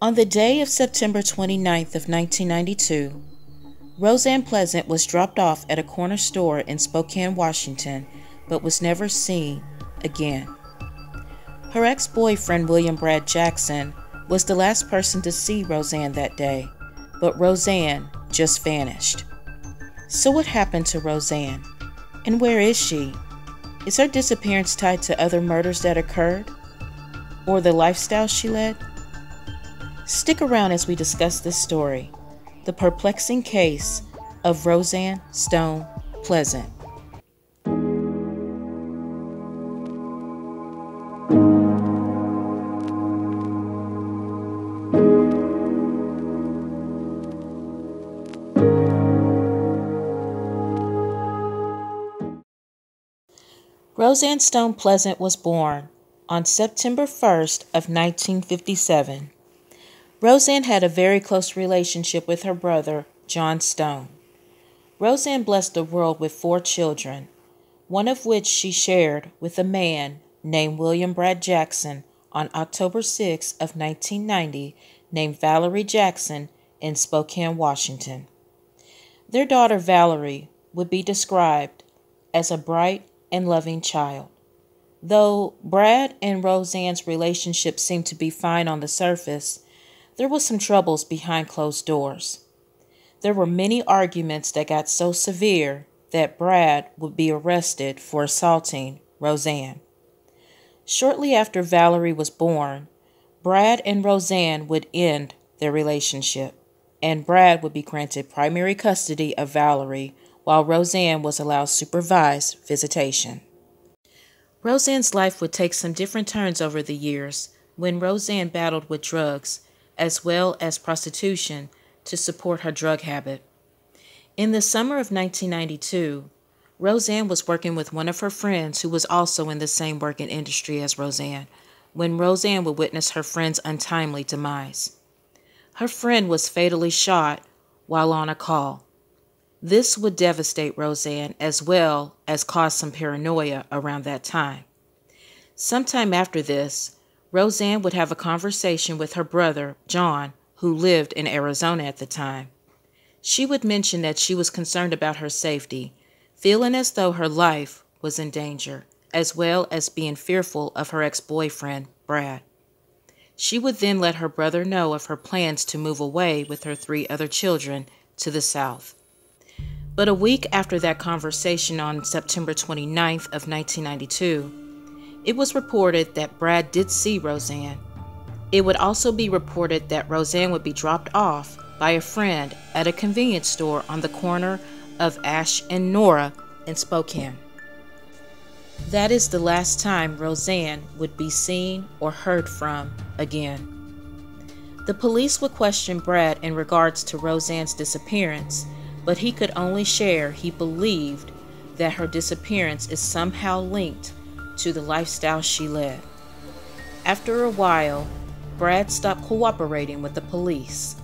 On the day of September 29th of 1992, Roseann Pleasant was dropped off at a corner store in Spokane, Washington, but was never seen again. Her ex-boyfriend, William Brad Jackson, was the last person to see Roseann that day, but Roseann just vanished. So what happened to Roseann? And where is she? Is her disappearance tied to other murders that occurred? Or the lifestyle she led? Stick around as we discuss this story, the perplexing case of Roseann Stone Pleasant. Roseann Stone Pleasant was born on September 1st of 1957. Roseann had a very close relationship with her brother, John Stone. Roseann blessed the world with 4 children, one of which she shared with a man named William Brad Jackson on October 6 of 1990, named Valerie Jackson in Spokane, Washington. Their daughter Valerie would be described as a bright and loving child. Though Brad and Roseann's relationship seemed to be fine on the surface, there was some troubles behind closed doors. There were many arguments that got so severe that Brad would be arrested for assaulting Roseann. Shortly after Valerie was born, Brad and Roseann would end their relationship, and Brad would be granted primary custody of Valerie while Roseann was allowed supervised visitation. Roseann's life would take some different turns over the years when Roseann battled with drugs as well as prostitution to support her drug habit. In the summer of 1992, Roseann was working with one of her friends who was also in the same working industry as Roseann, when Roseann would witness her friend's untimely demise. Her friend was fatally shot while on a call. This would devastate Roseann as well as cause some paranoia around that time. Sometime after this, Roseann would have a conversation with her brother, John, who lived in Arizona at the time. She would mention that she was concerned about her safety, feeling as though her life was in danger, as well as being fearful of her ex-boyfriend, Brad. She would then let her brother know of her plans to move away with her 3 other children to the South. But a week after that conversation on September 29th of 1992, it was reported that Brad did see Roseann. It would also be reported that Roseann would be dropped off by a friend at a convenience store on the corner of Ash and Nora in Spokane. That is the last time Roseann would be seen or heard from again. The police would question Brad in regards to Roseann's disappearance, but he could only share he believed that her disappearance is somehow linked to the lifestyle she led. After a while, Brad stopped cooperating with the police.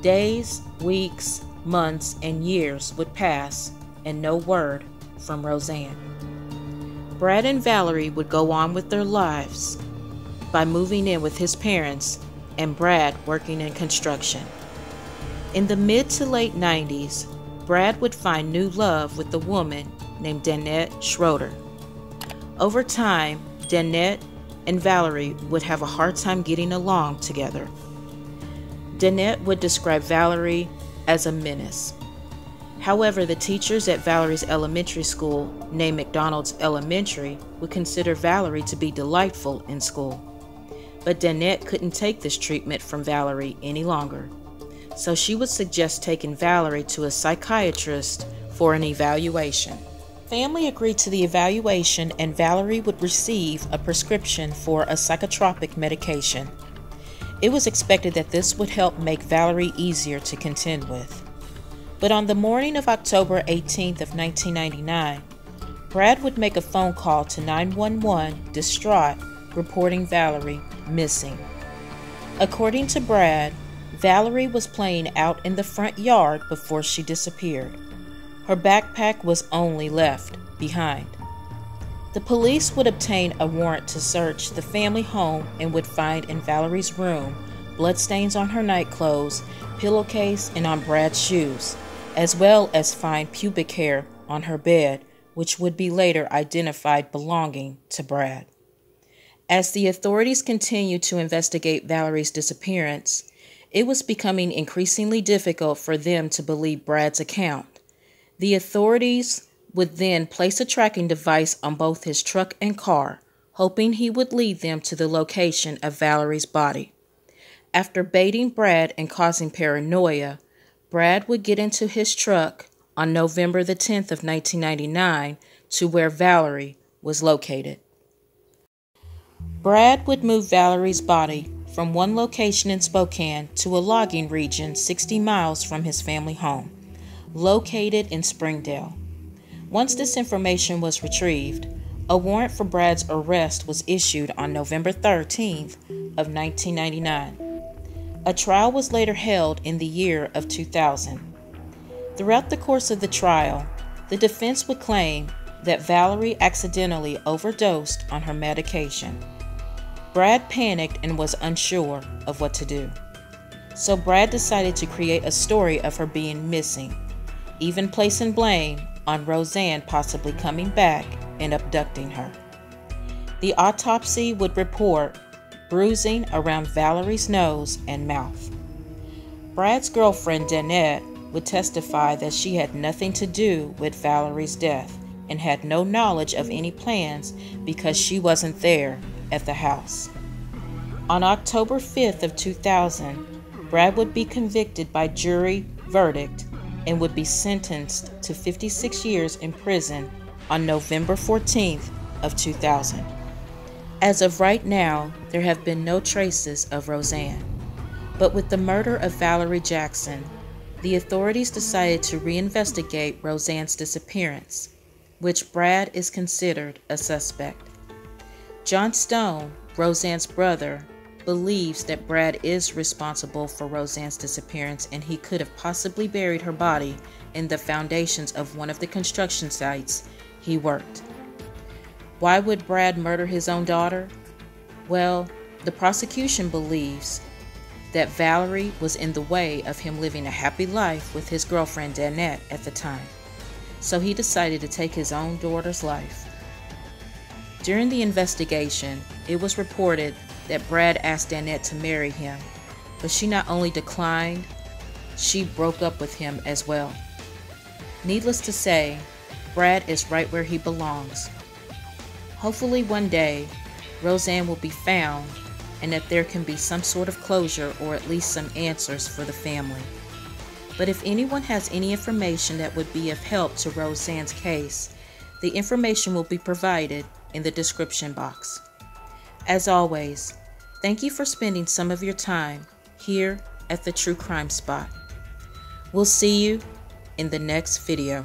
Days, weeks, months, and years would pass, and no word from Roseann. Brad and Valerie would go on with their lives by moving in with his parents and Brad working in construction. In the mid to late 90s, Brad would find new love with a woman named Danette Schroeder. Over time, Danette and Valerie would have a hard time getting along together. Danette would describe Valerie as a menace. However, the teachers at Valerie's elementary school, named McDonald's Elementary, would consider Valerie to be delightful in school. But Danette couldn't take this treatment from Valerie any longer, so she would suggest taking Valerie to a psychiatrist for an evaluation. Family agreed to the evaluation, and Valerie would receive a prescription for a psychotropic medication. It was expected that this would help make Valerie easier to contend with. But on the morning of October 18th of 1999, Brad would make a phone call to 911, distraught, reporting Valerie missing. According to Brad, Valerie was playing out in the front yard before she disappeared. Her backpack was only left behind. The police would obtain a warrant to search the family home and would find in Valerie's room bloodstains on her nightclothes, pillowcase, and on Brad's shoes, as well as find pubic hair on her bed, which would be later identified belonging to Brad. As the authorities continued to investigate Valerie's disappearance, it was becoming increasingly difficult for them to believe Brad's account. The authorities would then place a tracking device on both his truck and car, hoping he would lead them to the location of Valerie's body. After baiting Brad and causing paranoia, Brad would get into his truck on November the 10th of 1999 to where Valerie was located. Brad would move Valerie's body from one location in Spokane to a logging region 60 miles from his family home, located in Springdale. Once this information was retrieved, a warrant for Brad's arrest was issued on November 13th of 1999. A trial was later held in the year of 2000. Throughout the course of the trial, the defense would claim that Valerie accidentally overdosed on her medication. Brad panicked and was unsure of what to do. So Brad decided to create a story of her being missing, even placing blame on Roseann possibly coming back and abducting her. The autopsy would report bruising around Valerie's nose and mouth. Brad's girlfriend, Danette, would testify that she had nothing to do with Valerie's death and had no knowledge of any plans because she wasn't there at the house. On October 5th of 2000, Brad would be convicted by jury verdict and would be sentenced to 56 years in prison on November 14th of 2000. As of right now, there have been no traces of Roseann. But with the murder of Valerie Jackson, the authorities decided to reinvestigate Roseann's disappearance, which Brad is considered a suspect. John Stone, Roseann's brother, believes that Brad is responsible for Roseann's disappearance and he could have possibly buried her body in the foundations of one of the construction sites he worked. Why would Brad murder his own daughter? Well, the prosecution believes that Valerie was in the way of him living a happy life with his girlfriend Danette at the time, so he decided to take his own daughter's life. During the investigation, it was reported that Brad asked Danette to marry him, but she not only declined, she broke up with him as well. Needless to say, Brad is right where he belongs. Hopefully one day, Roseann will be found and that there can be some sort of closure or at least some answers for the family. But if anyone has any information that would be of help to Roseann's case, the information will be provided in the description box. As always, thank you for spending some of your time here at the True Crime Spot. We'll see you in the next video.